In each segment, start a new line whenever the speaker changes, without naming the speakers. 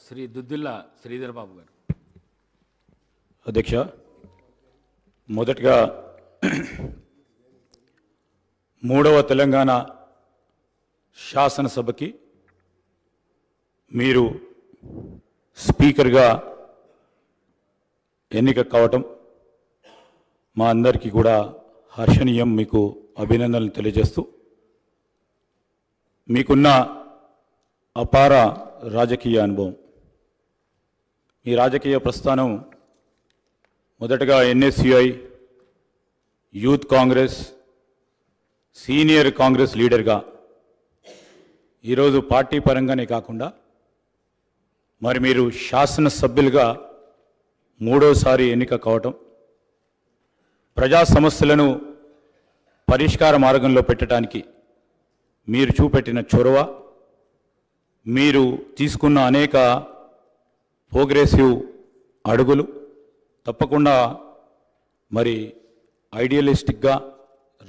శ్రీ దుద్దిల్ల శ్రీధర్ బాబు గారు.
అధ్యక్ష, మొదటగా మూడవ తెలంగాణ శాసనసభకి మీరు స్పీకర్గా ఎన్నిక కావటం మా అందరికీ కూడా హర్షణీయం. మీకు అభినందనలు తెలియజేస్తూ, మీకున్న అపార రాజకీయ అనుభవం, మీ రాజకీయ ప్రస్థానం మొదటగా NSUI, youth Congress, senior Congress లీడర్గా ఈరోజు పార్టీ పరంగానే కాకుండా మరి మీరు శాసనసభ్యులుగా మూడోసారి ఎన్నిక కావటం, ప్రజా సమస్యలను పరిష్కార మార్గంలో పెట్టడానికి మీరు చూపెట్టిన చొరవ, మీరు తీసుకున్న అనేక ప్రోగ్రెసివ్ అడుగులు తప్పకుండా మరి ఐడియలిస్టిక్గా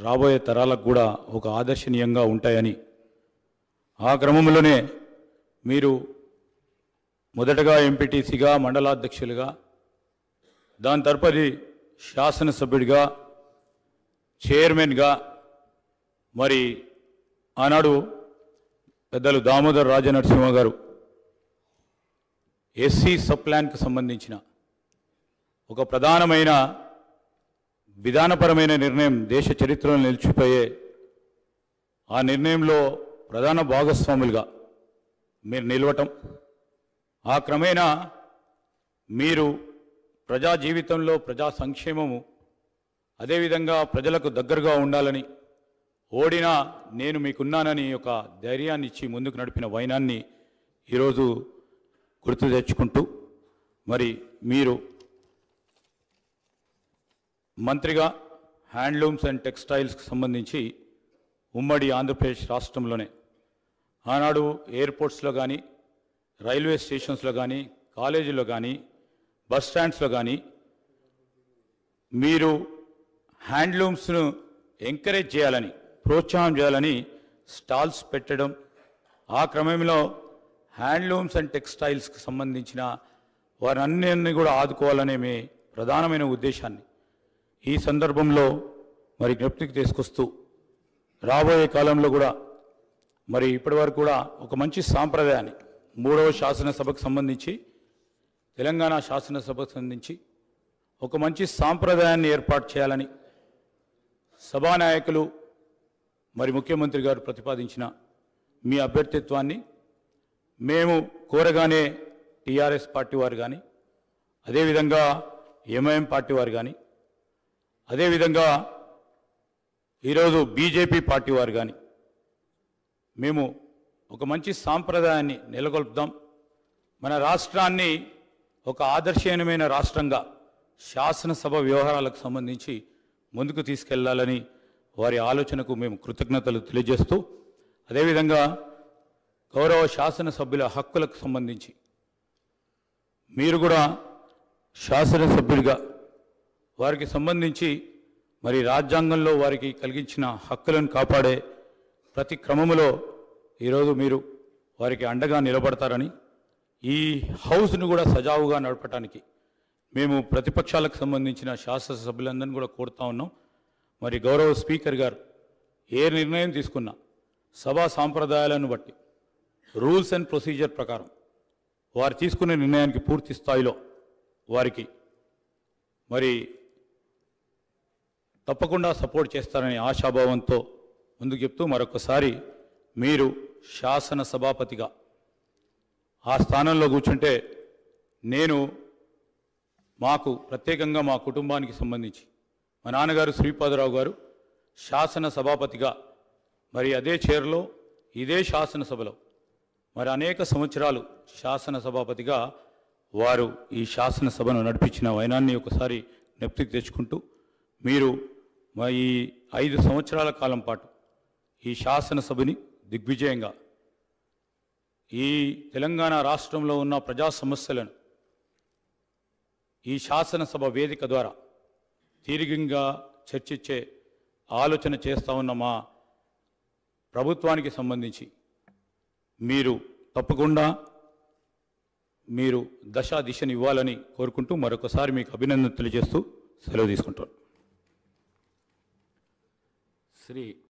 రాబోయే తరాలకు కూడా ఒక ఆదర్శనీయంగా ఉంటాయని, ఆ క్రమంలోనే మీరు మొదటగా ఎంపీటీసీగా, మండలాధ్యక్షులుగా, దాని తదుపరి శాసనసభ్యుడిగా, చైర్మన్గా, మరి ఆనాడు పెద్దలు దామోదర్ రాజనరసింహ గారు ఎస్సీ సబ్ ప్లాన్కి సంబంధించిన ఒక ప్రధానమైన విధానపరమైన నిర్ణయం దేశ చరిత్రలో నిలిచిపోయే ఆ నిర్ణయంలో ప్రధాన భాగస్వాములుగా మీరు నిలవటం, ఆ క్రమేణా మీరు ప్రజా జీవితంలో ప్రజా సంక్షేమము, అదేవిధంగా ప్రజలకు దగ్గరగా ఉండాలని, ఓడినా నేను మీకున్నానని ఒక ధైర్యాన్ని ఇచ్చి ముందుకు నడిపిన వైనాన్ని ఈరోజు గుర్తు తెచ్చుకుంటూ, మరి మీరు మంత్రిగా హ్యాండ్లూమ్స్ అండ్ టెక్స్టైల్స్కి సంబంధించి ఉమ్మడి ఆంధ్రప్రదేశ్ రాష్ట్రంలోనే ఆనాడు ఎయిర్పోర్ట్స్లో కానీ, రైల్వే స్టేషన్స్లో కానీ, కాలేజీల్లో కానీ, బస్ స్టాండ్స్లో కానీ మీరు హ్యాండ్లూమ్స్ను ఎంకరేజ్ చేయాలని, ప్రోత్సాహం చేయాలని స్టాల్స్ పెట్టడం, ఆ క్రమంలో హ్యాండ్లూమ్స్ అండ్ టెక్స్టైల్స్కి సంబంధించిన వారన్నిటిని కూడా ఆదుకోవాలనే మీ ప్రధానమైన ఉద్దేశాన్ని ఈ సందర్భంలో మరి జ్ఞప్తికి తీసుకొస్తూ, రాబోయే కాలంలో కూడా మరి ఇప్పటివరకు కూడా ఒక మంచి సాంప్రదాయాన్ని మూడవ శాసనసభకు సంబంధించి, తెలంగాణ శాసనసభకు సంబంధించి ఒక మంచి సాంప్రదాయాన్ని ఏర్పాటు చేయాలని సభానాయకులు మరి ముఖ్యమంత్రి గారు ప్రతిపాదించిన మీ అభ్యర్థిత్వాన్ని మేము కోరగానే టీఆర్ఎస్ పార్టీ వారు కానీ, అదేవిధంగా ఎంఐఎం పార్టీ వారు కానీ, అదేవిధంగా ఈరోజు బీజేపీ పార్టీ వారు కానీ మేము ఒక మంచి సాంప్రదాయాన్ని నెలకొల్పుదాం, మన రాష్ట్రాన్ని ఒక ఆదర్శనీయమైన రాష్ట్రంగా శాసనసభ వ్యవహారాలకు సంబంధించి ముందుకు తీసుకెళ్లాలని వారి ఆలోచనకు మేము కృతజ్ఞతలు తెలియజేస్తూ, అదేవిధంగా గౌరవ శాసనసభ్యుల హక్కులకు సంబంధించి మీరు కూడా శాసనసభ్యుడిగా వారికి సంబంధించి మరి రాజ్యాంగంలో వారికి కలిగించిన హక్కులను కాపాడే ప్రతి క్రమంలో ఈరోజు మీరు వారికి అండగా నిలబడతారని, ఈ హౌస్ను కూడా సజావుగా నడపడానికి మేము ప్రతిపక్షాలకు సంబంధించిన శాసనసభ్యులందరినీ కూడా కోరుతా ఉన్నాం. మరి గౌరవ స్పీకర్ గారు ఏ నిర్ణయం తీసుకున్నా సభా సాంప్రదాయాలను బట్టి, రూల్స్ అండ్ ప్రొసీజర్ ప్రకారం వారు తీసుకునే నిర్ణయానికి పూర్తి స్థాయిలో వారికి మరి తప్పకుండా సపోర్ట్ చేస్తారని ఆశాభావంతో ముందుకు చెప్తూ, మరొకసారి మీరు శాసన సభాపతిగా ఆ స్థానంలో కూర్చుంటే నేను మాకు ప్రత్యేకంగా మా కుటుంబానికి సంబంధించి మా నాన్నగారు శ్రీపాదరావు గారు శాసన సభాపతిగా మరి అదే చైర్లో ఇదే శాసనసభలో మరి అనేక సంవత్సరాలు శాసన సభాపతిగా వారు ఈ శాసనసభను నడిపించిన వైనాన్ని ఒకసారి జ్ఞప్తికి తెచ్చుకుంటూ, మీరు ఈ 5 సంవత్సరాల కాలం పాటు ఈ శాసనసభని దిగ్విజయంగా ఈ తెలంగాణ రాష్ట్రంలో ఉన్న ప్రజా సమస్యలను ఈ శాసనసభ వేదిక ద్వారా తీరికంగా చర్చించే ఆలోచన చేస్తూ ఉన్న మా ప్రభుత్వానికి సంబంధించి మీరు తప్పకుండా మీరు దశ దిశను ఇవ్వాలని కోరుకుంటూ మరొకసారి మీకు అభినందన తెలియజేస్తూ సెలవు తీసుకుంటాను.
శ్రీ